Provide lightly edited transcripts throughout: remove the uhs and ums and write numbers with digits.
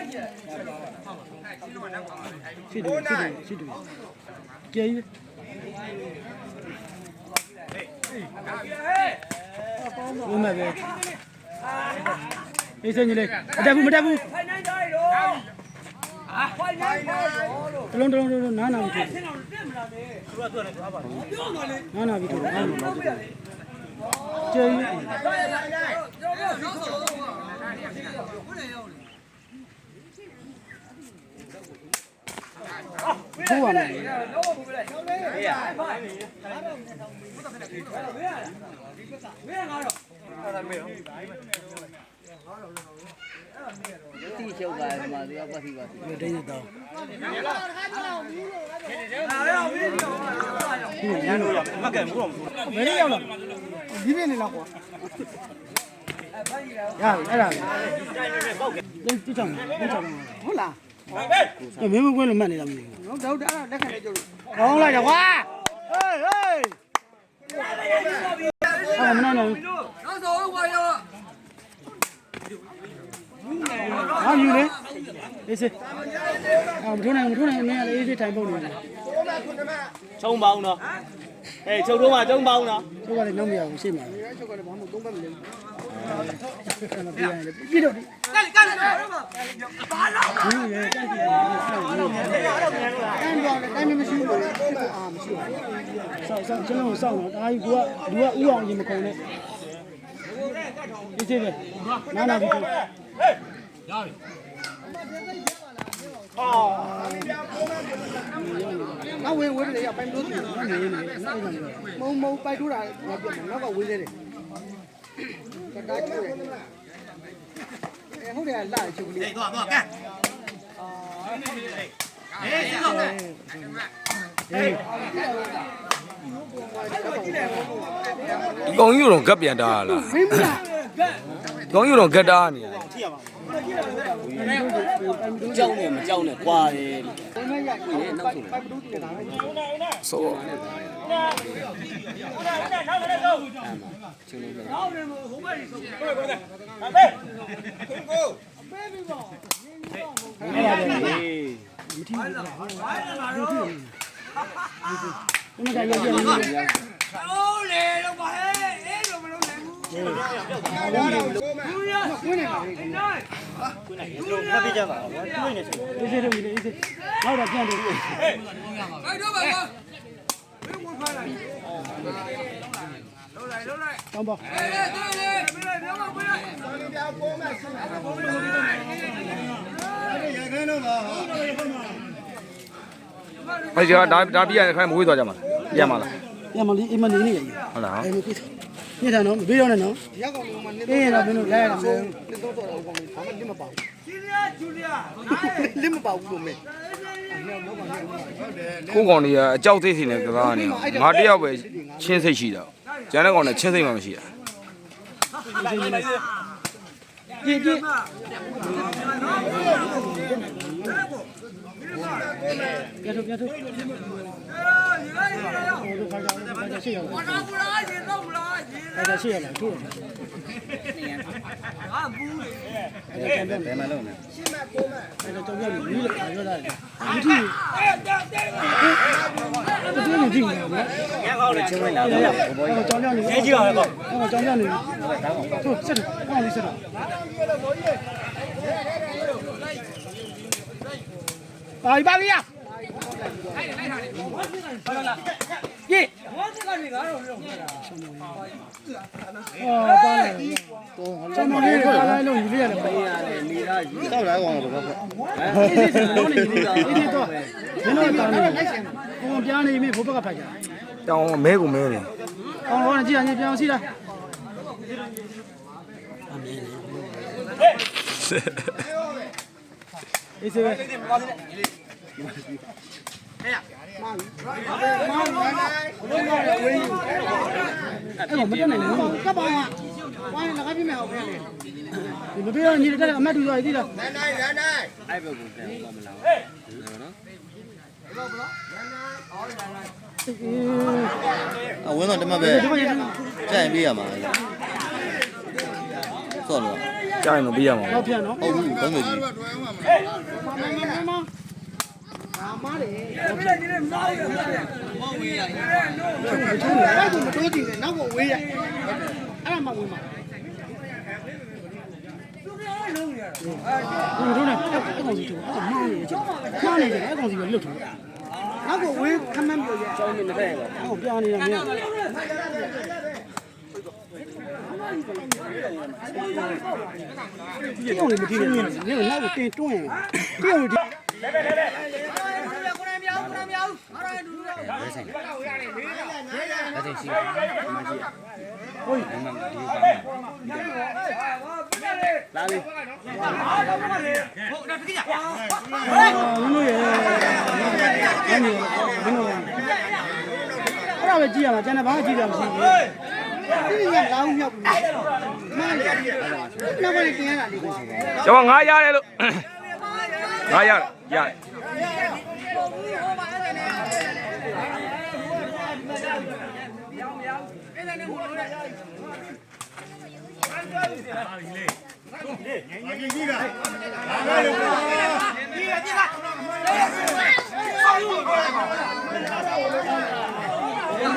ရှိတယ်ကျေးဦးမပဲအေးစင်းကြီးလေးမတက်ဘူးတလုံးနာပြီနာပြီကျေးဟုတ်ပါမယ်တီချုပ်ပါမှာဒီပတ်စီပါဒီတိတ်တော့ရန်တို့ရမကဲဘူးတော့ဘယ်နေရောက်လာဒီပြင်းနေလောက်ကွာရအဲ့ဒါတိချောင်းဟုတ်လားမင်းမကွင်းလို့မှတ်နေတာမသိဘူးဟုတ်တယ်အဲ့ဒါလက်ခံနေကြလို့ကောင်းလိုက်တော့ကွာဟေးအဲ့မနာနဲ့နောက်ဆုံးကွာရောဟာယူလေအေးစေမထုံးနိုင်မင်းကအေးစေထိုင်ပုံနေတယ်ချုံပေါင်းတော့အေးချုပ်တော့မှကျုံပေါင်းတော့ချုပ်ကလည်းနောက်မရဘူးရှေ့မှာချုပ်ကလည်းဘာမှသုံးပတ်မလဲဘူးပြရတယ်ပြည့်တော့ကဲဘာလို့ဒီရေတိုက်ကြည့်တိုင်းမရှိဘူးအာမရှိဘူးစောင့်ကျွန်တော်စောင့်တော့ဒါကြီးကဥအောင်ရင်မကုန်နဲ့ဒီသေးပဲနာပြီရပြီအော်ဝေးတယ်ရပိုင်တိုးတယ်မုံပိုက်တိုးတာငါပြတ်နောက်ကဝေးသေးတယ်ကတားကျိုးတယ်ဟုတ်တယ်လာချုပ်ကလေးတော့ကဲဟေးစောဟေးကောင်ယူတော့ဂက်ပြန်တားလားကောင်ယူတော့ဂက်တားနေတယ်ကြောက်နေမကြောက်နဲ့ကွာတယ်နောက်ဆိုဆိုမကြရရဟုတ်လေတော့ပါဟဲ့အဲ့လိုမလုပ်နိုင်ဘူးဝင်နေပါလေမပြကြပါဘူးတွင်းနေဆိုအေးစေးတော့နောက်တော့ပြန်တယ်ဟေးခိုင်းတော့ပါကောဘယ်ဝင်ဖိုင်လိုက်လုံးလိုက်တောင်းပါအေးတော့မပွေးလိုက်ပြပိုးမဲ့ဆက်လာပိုးလိုက်ရခိုင်းတော့ပါအဲ့ကျဒါပြရခိုင်းမဝေးသွားကြမှာပြန်ပါလားပြန်မလေးအိမ်မနေနေရည်ဟုတ်လားအဲ့မပြည့်ညတာနော်မပေးတော့နဲ့နော်ရောက်ကောင်လုံးမနေအေးတော့မင်းတို့လဲရတာမယ်တစ်တော့တော့ကောင်လေးဘာမှလစ်မပါဘူးဂျူလီယာလစ်မပါဘူးလို့မဲကိုကောင်တွေကအကြောက်သိစီနဲ့ကစားနေငါတယောက်ပဲချင်းစိတ်ရှိတာကျန်တဲ့ကောင်နဲ့ချင်းစိတ်မှမရှိတာပြည့်ပြထုတ်ရှိရလားဒါရှိရလားထိုးဟာဘူးလေဘယ်မှာလုံးလဲရှင်းမဲ့ကိုမဲ့အဲ့တော့ကြောင်ကြောင်ကြီးလို့ပြောတာလေဒီထီတူကြည့်နေနော်ရကောင်းလေချင်းဝင်လာတော့ဘောကြောင်ကြောင်နေရေးကြည့်အောင်ကောကြောင်ကြောင်နေထိုးဆက်ဟောလေးဆက်ပါပြီရပြေဝါစကနေကတော့လုံးနေတာဟာပါလေကျွန်တော်လေးပါလိုက်လို့ယူလိုက်ရတယ်ပေးရတယ်နေရယူတောက်လာကောင်တော့ပေါ့အေးစစ်လုံးနေပြီအေးတော့မင်းတို့တောင်းနေကိုပြားနေပြီဘိုးဘက်ကဖိုက်ကြတောင်းမဲကိုမဲနေအော်ဟောကြည့်ရပြန်စီးလားအေးစစ်ပဲဟဲ့မောင်အဲ့မတက်နိုင်ဘူးကပ်ပါဝိုင်းလကားပြမယ်အောင်ပြန်လေဒီမပြေတော့ညီတက်အမတ်တူသွားပြီလားနိုင်အဲ့ဘက်ကိုပြန်တော့မလာဘူးနော်အဝင်းတော့တမပဲကြိုင်ပေးရမှာစော့လို့တ ကြာရင်တော့ပြရမှာ တော့ပြန်နော် ဟုတ်ပြီ30ကြီး မားတယ်မတိုးကြည့်နဲ့နောက်ကိုဝေးရအဲ့ဒါမှဝေးမှာတို့နဲ့အဲ့ကောင်စီတို့အဲ့မှားနေတယ်မှားနေတယ်အဲ့ကောင်စီပဲလွတ်တယ်နောက်ကိုဝေးခမန်းပြောရအကြောင်းနဲ့တဲ့ဟောပြနေတာမင်းဒီကောင်လေးမကြည့်နေဘူး။နောက်ကိုတင်တွန်းရင်ဒီကောင်ဒီလာလေ အဲ့ဒါပဲကြည့်ရမှာကျန်တဲ့ဘာမှကြည့်ရမှာမရှိဘူး။ဒီကလောင်းမြောက်ပြီ။မှန်တယ်။နောက်ကနေတင်ရတာလေကွာ ကျွန်တော်ငါရတယ်လို့ငါရတယ်ရတယ်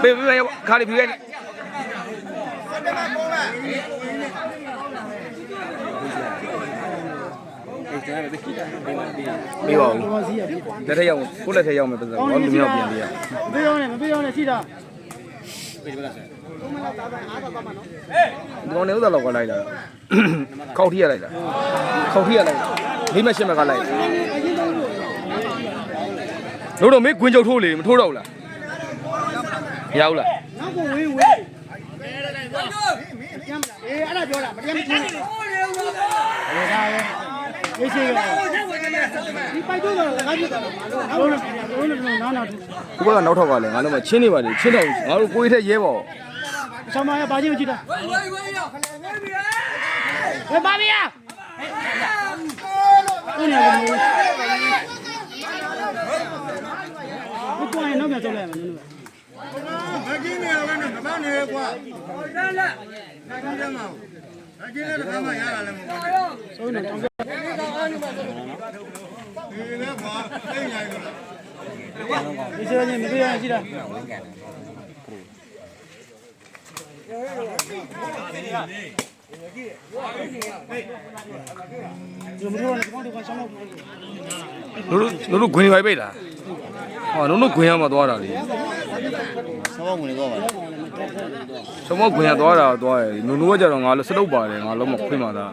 ပေးခါလေးပြည့်နေပြီးပါဦး ။ဘာစီရပြီ လက်ထက်ရောက်ကိုလက်ထက်ရောက်မယ်ပတ်စံဘာလို့လူမျိုးပြန်ပြရ ။ပေးရောနဲ့မပေးရောနဲ့ရှိတာ ပြေးပါလား ။ဘုမလောက်သားပဲအားတော့ပါမှာနော် ဒီကောင်နေဥစ္စာလောက်ကလိုက်လာခောက်ထီရလိုက်လာခောက်ထီရလိုက်မိမရှိမကလိုက် ။အရင်တော့လို့ တို့တော့မေးခွင်ချုပ်ထိုးလေမထိုးတော့ဘူးလားမရဘူးလား နောက်ကိုဝေးဝေး။ကျမ်းအေးအဲ့ဒါပြောတာမတရားမချင်း။ဟုတ်ဒါပဲ။ရေးရှိရဒီပိုက်တော့လည်းငါပြတာမလို့နောက်လို့နားထူ ဘုရားကနောက်ထောက်ကလည်းငါတို့မှချင်းနေပါလေချင်းတော့ငါတို့ကိုယ်ထက်ရဲပါဦး ။ဆောင်းမရပါချင်းကြည့်တာ။ဝေးပါဗျာ။ဦးနေတယ်ဘုကွာရင်တော့ပြန်ဆုံးလိုက်မယ်နင်တို့ မကြီးနေရပဲနဲ့မပန်းနေကွာလက်လက်နိုင်ကြမှာမကြီးလည်းတစ်ခါမှရတာလည်းမဟုတ်ဘူး ဆုံးနေတော့ ဒီလည်းကွာသိညာရလို့ ဒီစရချင်းမပေးရကြည့်တာဒီမတော်ကတော့ဒီကောင်ဆောင်းလို့ တို့ခွင်ရိုက်ပိတ်လားဟောတို့ခွင်ရမှာသွားတာလေ ဆောင်းဝင်တော့ပါလား သမခွင်ရသွားတာသွားရနုံနုံကကြတော့ငါလည်းစတုပ်ပါတယ်ငါလုံးမခွင်ပါသား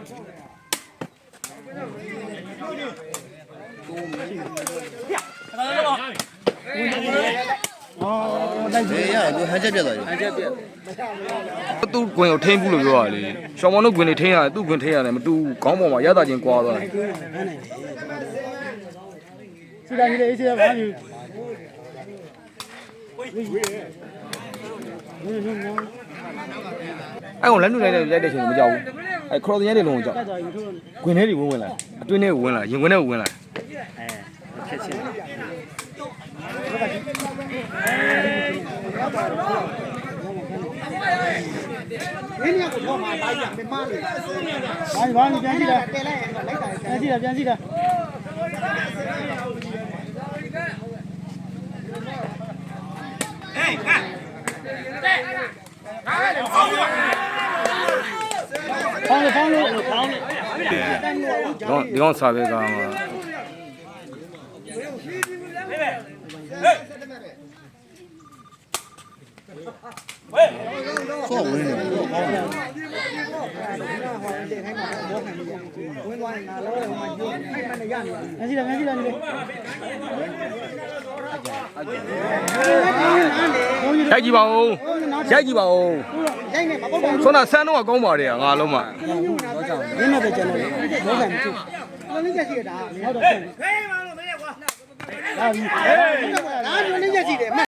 ဘေးရတယ်သူဟန်ချက်ပြတ်သွားပြီဟန်ချက်ပြတ် သူ့ခွင်ကိုထိန်းဘူးလို့ပြောရလေရှောင်းမောင်တို့ခွင်နေထိန်းရတယ်သူ့ခွင်ထိန်းရတယ်မတူခေါင်းပေါ်မှာရတာချင်းကွာသွားတယ် စီတိုင်းလေးအေးစေးပါဘူးအဲ့ကောင်လက်နုလိုက်တဲ့ရိုက်တဲ့ချိန်မကြောက်ဘူးအဲ့ခရော့တင်ရဲတွေလုံးကိုကြောက် တက်သွားပြီထိုး ခွင်ထဲတွေဝင်လာအတွင်းထဲကိုဝင်လာရင်ခွင်ထဲကိုဝင်လာ ဖြတ်ချင်း ရင်းရကိုတော့မှာပါရမမလေးဘာပြန်ကြည့်လားတဲလိုက်ရင်တော့လိုက်တာပြန်ကြည့်လားဖောင်းလို့ ဒီကောင်စာပဲကမှာ ဆောင်းဝင်နေတော့ကောင်းတယ် ဝင်သွားရင်ငါလောဟိုမှာယူအဲ့မှလည်းရနေတယ်ပြန်ကြည့်လားနေလေ ရိုက်ကြည့်ပါဦးရိုက်ကြည့်ပါဦး ရိုက်နေမပုတ်ဘူး ဆွမ်းနာဆန်းတော့ကောင်းပါတယ်ငါလုံးမ ရင်းနေပဲကျန်တယ်ဘောကံမကြည့်ဘာလို့ကြည့်ရတာဟုတ်တော့ဟေးမလို့မရကွာဟာဒီဒါညနေကြည့်တယ်